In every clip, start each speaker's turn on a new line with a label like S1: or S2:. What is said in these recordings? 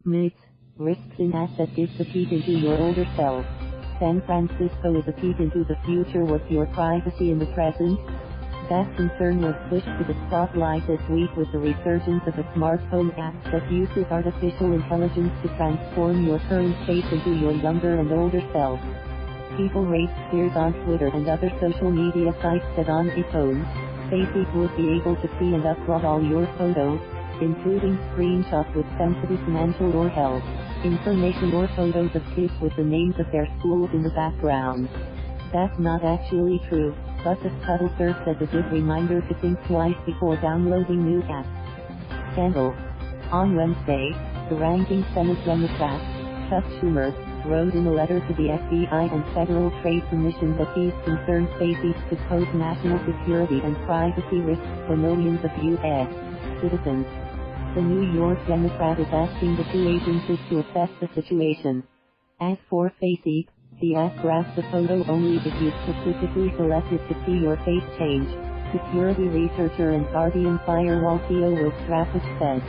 S1: Myths, risks in asset gives a peek into your older self. San Francisco is a peek into the future. What's your privacy in the present? That concern was pushed to the spotlight this week with the resurgence of a smartphone app that uses artificial intelligence to transform your current face into your younger and older self. People raised fears on Twitter and other social media sites that on iPhones, Facebook would be able to see and upload all your photos, including screenshots with sensitive financial or health information or photos of kids with the names of their schools in the background. That's not actually true, but the subtle serves as a good reminder to think twice before downloading new apps. Scandal. On Wednesday, the ranking Senate Democrat, Chuck Schumer, wrote in a letter to the FBI and Federal Trade Commission that he's concerned Facebook could pose national security and privacy risks for millions of U.S. citizens. The New York Democrat is asking the two agencies to assess the situation. As for Facebook, the app grabs the photo only if you specifically selected to see your face change, security researcher and Guardian Firewall CEO Will Strafford said.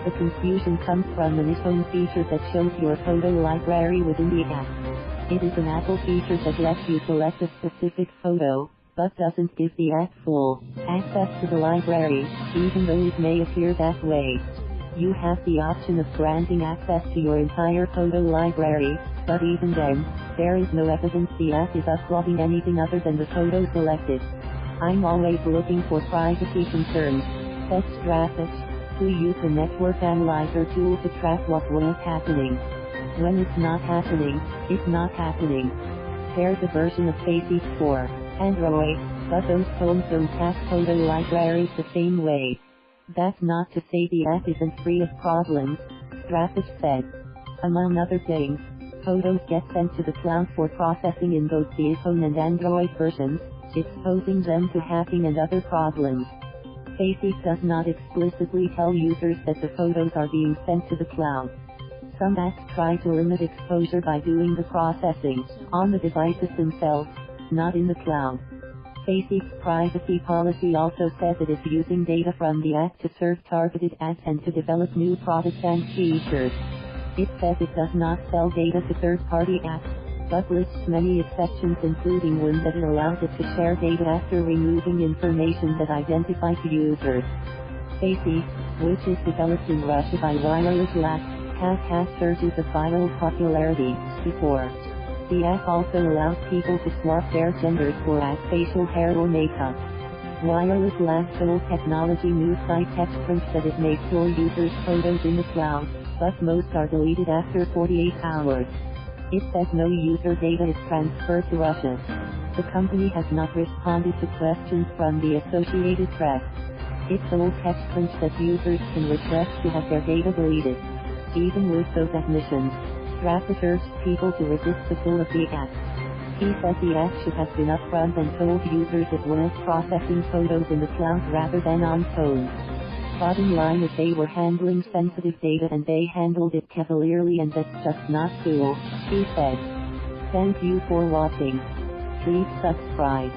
S1: The confusion comes from an iPhone feature that shows your photo library within the app. It is an Apple feature that lets you select a specific photo, but doesn't give the app full access to the library, even though it may appear that way. You have the option of granting access to your entire photo library, but even then, there is no evidence the app is uploading anything other than the photo selected. I'm always looking for privacy concerns, said Strafford, who used a network analyzer tool to track what was happening. When it's not happening, it's not happening. There's a version of Facebook for Android, but those phones don't have photo libraries the same way. That's not to say the app isn't free of problems, Strafford said. Among other things, photos get sent to the cloud for processing in both the iPhone and Android versions, exposing them to hacking and other problems. Facebook does not explicitly tell users that the photos are being sent to the cloud. Some apps try to limit exposure by doing the processing on the devices themselves, not in the cloud. Facebook's privacy policy also says it is using data from the app to serve targeted ads and to develop new products and features. It says it does not sell data to third-party apps, but lists many exceptions including one that it allows it to share data after removing information that identifies users. Facebook, which is developed in Russia by Wireless Labs, has had surges of viral popularity before. The app also allows people to swap their genders for add facial hair or makeup. Wireless Labs told Technology News site TechCrunch that it may store users' photos in the cloud, but most are deleted after 48 hours. It says no user data is transferred to Russia. The company has not responded to questions from the Associated Press. It told TechCrunch that users can request to have their data deleted. Even with those admissions, Strafford urged people to resist the pull of the app. He said the app should have been upfront and told users it was processing photos in the cloud rather than on phones. Bottom line is they were handling sensitive data and they handled it cavalierly and that's just not cool, he said. Thank you for watching. Please subscribe.